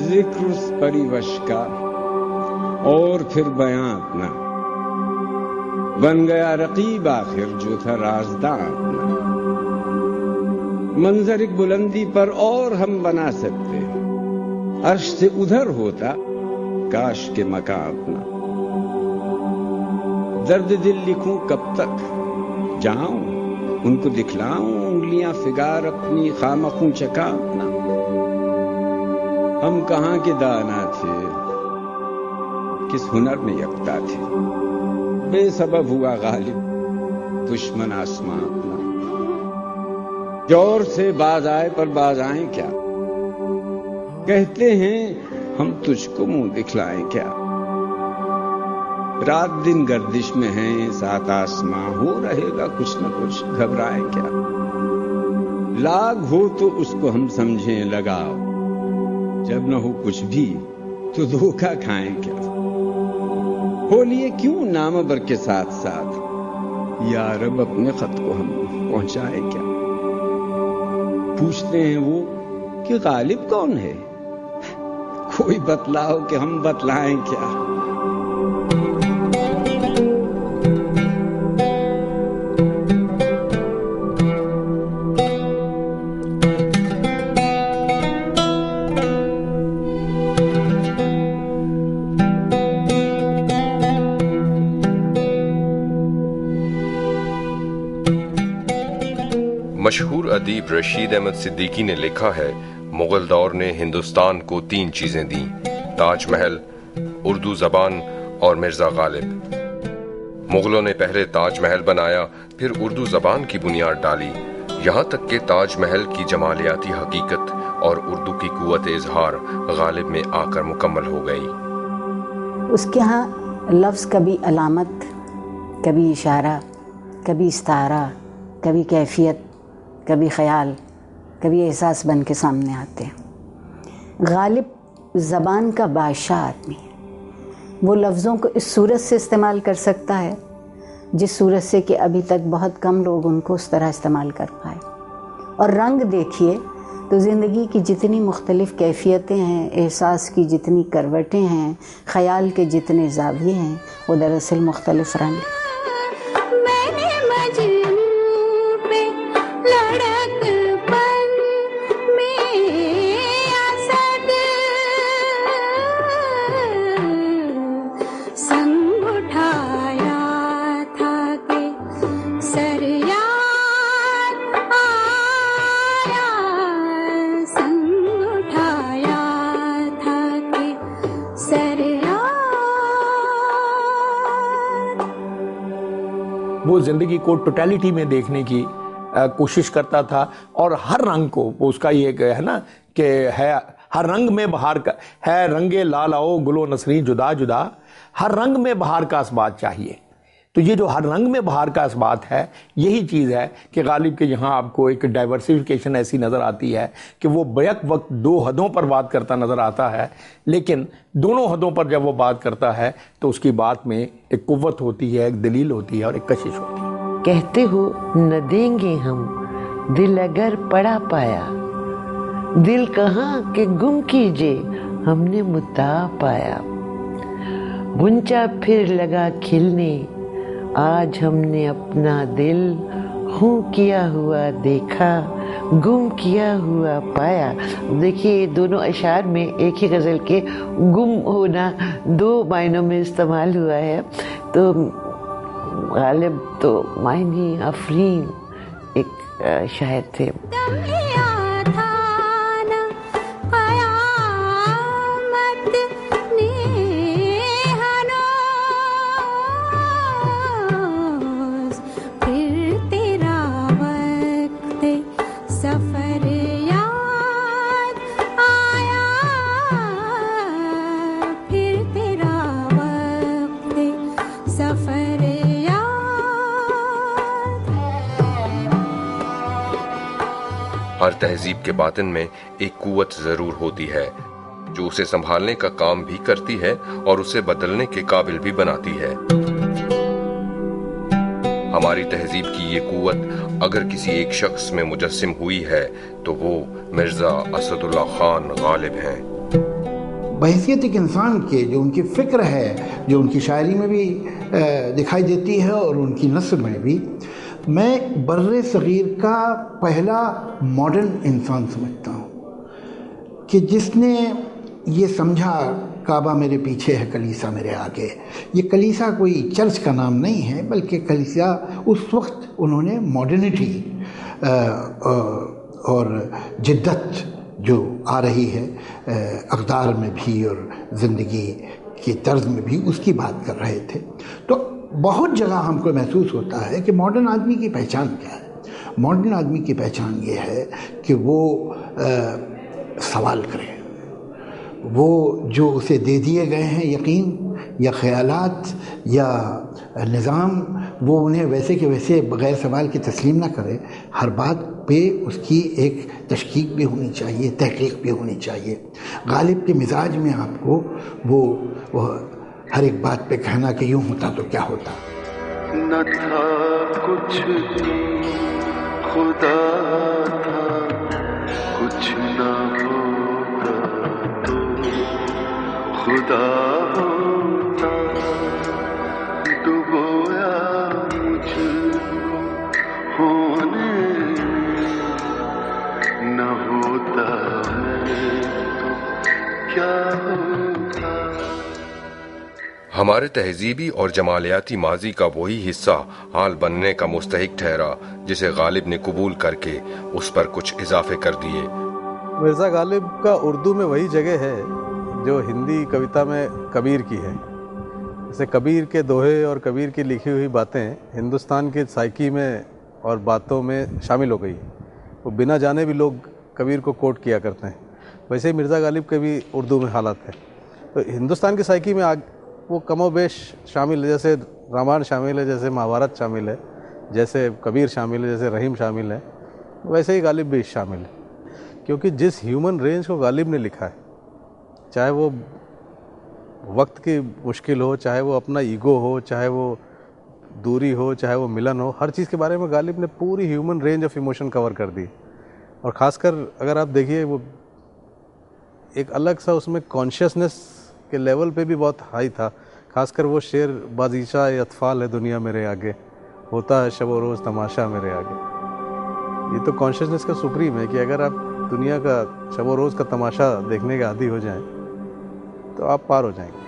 ذکر اس پریوش کا اور پھر بیاں اپنا، بن گیا رقیب آخر جو تھا رازداں اپنا۔ منظر ایک بلندی پر اور ہم بنا سکتے، عرش سے ادھر ہوتا کاش کے مکان اپنا۔ درد دل لکھوں کب تک، جاؤں ان کو دکھلاؤں انگلیاں فگار اپنی، خامخوں چکا اپنا۔ ہم کہاں کے دانا تھے، کس ہنر میں یکتا تھے، بے سبب ہوا غالب دشمن آسماں اپنا۔ جور سے باز آئے پر باز آئیں کیا، کہتے ہیں ہم تجھ کو منہ دکھلائیں کیا۔ رات دن گردش میں ہیں سات آسماں، ہو رہے گا کچھ نہ کچھ گھبرائیں کیا۔ لاگ ہو تو اس کو ہم سمجھیں لگاؤ، جب نہ ہو کچھ بھی تو دھوکا کھائیں کیا۔ ہو لیے کیوں نام بر کے ساتھ ساتھ، یا رب اپنے خط کو ہم پہنچائیں کیا۔ پوچھتے ہیں وہ کہ غالب کون ہے، کوئی بتلاؤ کہ ہم بتلائیں کیا۔ مشہور ادیب رشید احمد صدیقی نے لکھا ہے، مغل دور نے ہندوستان کو 3 چیزیں دیں، تاج محل، اردو زبان اور مرزا غالب۔ مغلوں نے پہلے تاج محل بنایا، پھر اردو زبان کی بنیاد ڈالی، یہاں تک کہ تاج محل کی جمالیاتی حقیقت اور اردو کی قوت اظہار غالب میں آ کر مکمل ہو گئی۔ اس کے ہاں لفظ کبھی علامت، کبھی اشارہ، کبھی استعارہ، کبھی کیفیت، کبھی خیال، کبھی احساس بن کے سامنے آتے ہیں۔ غالب زبان کا بادشاہ آدمی ہے، وہ لفظوں کو اس صورت سے استعمال کر سکتا ہے جس صورت سے کہ ابھی تک بہت کم لوگ ان کو اس طرح استعمال کر پائے۔ اور رنگ دیکھیے تو زندگی کی جتنی مختلف کیفیتیں ہیں، احساس کی جتنی کروٹیں ہیں، خیال کے جتنے زاویے ہیں، وہ دراصل مختلف رنگ ہیں۔ وہ زندگی کو ٹوٹیلٹی میں دیکھنے کی کوشش کرتا تھا، اور ہر رنگ کو اس کا یہ ہے نا کہ ہے ہر رنگ میں بہار کا ہے، رنگ لال آؤ گلو نسری جدا جدا، ہر رنگ میں بہار کا اثبات چاہیے۔ تو یہ جو ہر رنگ میں بہار کا اثبات ہے، یہی چیز ہے کہ غالب کے یہاں آپ کو ایک ڈائیورسیفیکیشن ایسی نظر آتی ہے کہ وہ بیک وقت 2 حدوں پر بات کرتا نظر آتا ہے، لیکن دونوں حدوں پر جب وہ بات کرتا ہے تو اس کی بات میں ایک قوت ہوتی ہے، ایک دلیل ہوتی ہے اور ایک کشش ہوتی ہے۔ کہتے ہو نہ دیں گے ہم دل اگر پڑا پایا، دل کہاں کہ گم کیجے ہم نے مدعا پایا۔ غنچہ پھر لگا کھلنے آج ہم نے اپنا دل، خوں کیا ہوا دیکھا گم کیا ہوا پایا۔ دیکھیے دونوں اشعار میں ایک ہی غزل کے گم ہونا 2 معنوں میں استعمال ہوا ہے، تو غالب تو معنی افرین ایک شاعر تھے۔ ہر تہذیب کے باطن میں ایک قوت ضرور ہوتی ہے جو اسے سنبھالنے کا کام بھی کرتی ہے اور اسے بدلنے کے قابل بھی بناتی ہے۔ ہماری تہذیب کی یہ قوت اگر کسی ایک شخص میں مجسم ہوئی ہے تو وہ مرزا اسد اللہ خان غالب ہیں۔ بحیثیت ایک انسان کے جو ان کی فکر ہے، جو ان کی شاعری میں بھی دکھائی دیتی ہے اور ان کی نثر میں بھی، میں بر صغیر کا پہلا ماڈرن انسان سمجھتا ہوں کہ جس نے یہ سمجھا کعبہ میرے پیچھے ہے، کلیسا میرے آگے۔ یہ کلیسا کوئی چرچ کا نام نہیں ہے، بلکہ کلیسا اس وقت انہوں نے ماڈرنٹی اور جدت جو آ رہی ہے اقدار میں بھی اور زندگی کی طرز میں بھی، اس کی بات کر رہے تھے۔ تو بہت جگہ ہم کو محسوس ہوتا ہے کہ ماڈرن آدمی کی پہچان کیا ہے۔ ماڈرن آدمی کی پہچان یہ ہے کہ وہ سوال کرے، وہ جو اسے دے دیے گئے ہیں یقین یا خیالات یا نظام، وہ انہیں ویسے کہ ویسے بغیر سوال کے تسلیم نہ کرے۔ ہر بات پہ اس کی ایک تشکیک بھی ہونی چاہیے، تحقیق بھی ہونی چاہیے۔ غالب کے مزاج میں آپ کو وہ ہر ایک بات پہ کہنا کہ یوں ہوتا تو کیا ہوتا۔ نہ تھا کچھ خدا تھا، کچھ نہ ہوتا تو خدا ہوتا، ڈبویا مجھ کو ہونے نہ ہوتا میں تو کیا ہوتا۔ ہمارے تہذیبی اور جمالیاتی ماضی کا وہی حصہ حال بننے کا مستحق ٹھہرا جسے غالب نے قبول کر کے اس پر کچھ اضافے کر دیے۔ مرزا غالب کا اردو میں وہی جگہ ہے جو ہندی کویتا میں کبیر کی ہے۔ جیسے کبیر کے دوہے اور کبیر کی لکھی ہوئی باتیں ہندوستان کے سائیکی میں اور باتوں میں شامل ہو گئی، وہ بنا جانے بھی لوگ کبیر کو کوٹ کیا کرتے ہیں۔ ویسے ہی مرزا غالب کے بھی اردو میں حالات ہیں، تو ہندوستان کی سائیکی میں وہ کم و بیش شامل ہے، جیسے رامائن شامل ہے، جیسے مہابھارت شامل ہے، جیسے کبیر شامل ہے، جیسے رحیم شامل ہے، ویسے ہی غالب بھی شامل ہے۔ کیونکہ جس ہیومن رینج کو غالب نے لکھا ہے، چاہے وہ وقت کی مشکل ہو، چاہے وہ اپنا ایگو ہو، چاہے وہ دوری ہو، چاہے وہ ملن ہو، ہر چیز کے بارے میں غالب نے پوری ہیومن رینج آف ایموشن کور کر دی۔ اور خاص کر اگر آپ دیکھیے، وہ ایک الگ سا اس میں کانشیسنس کے لیول پہ بھی بہت ہائی تھا۔ خاص کر وہ شعر بازیچہ اطفال ہے دنیا میرے آگے، ہوتا ہے شب و روز تماشا میرے آگے، یہ تو کانشیسنس کا سپریم ہے کہ اگر آپ دنیا کا شب و روز کا تماشا دیکھنے کے عادی ہو جائیں تو آپ پار ہو جائیں گے۔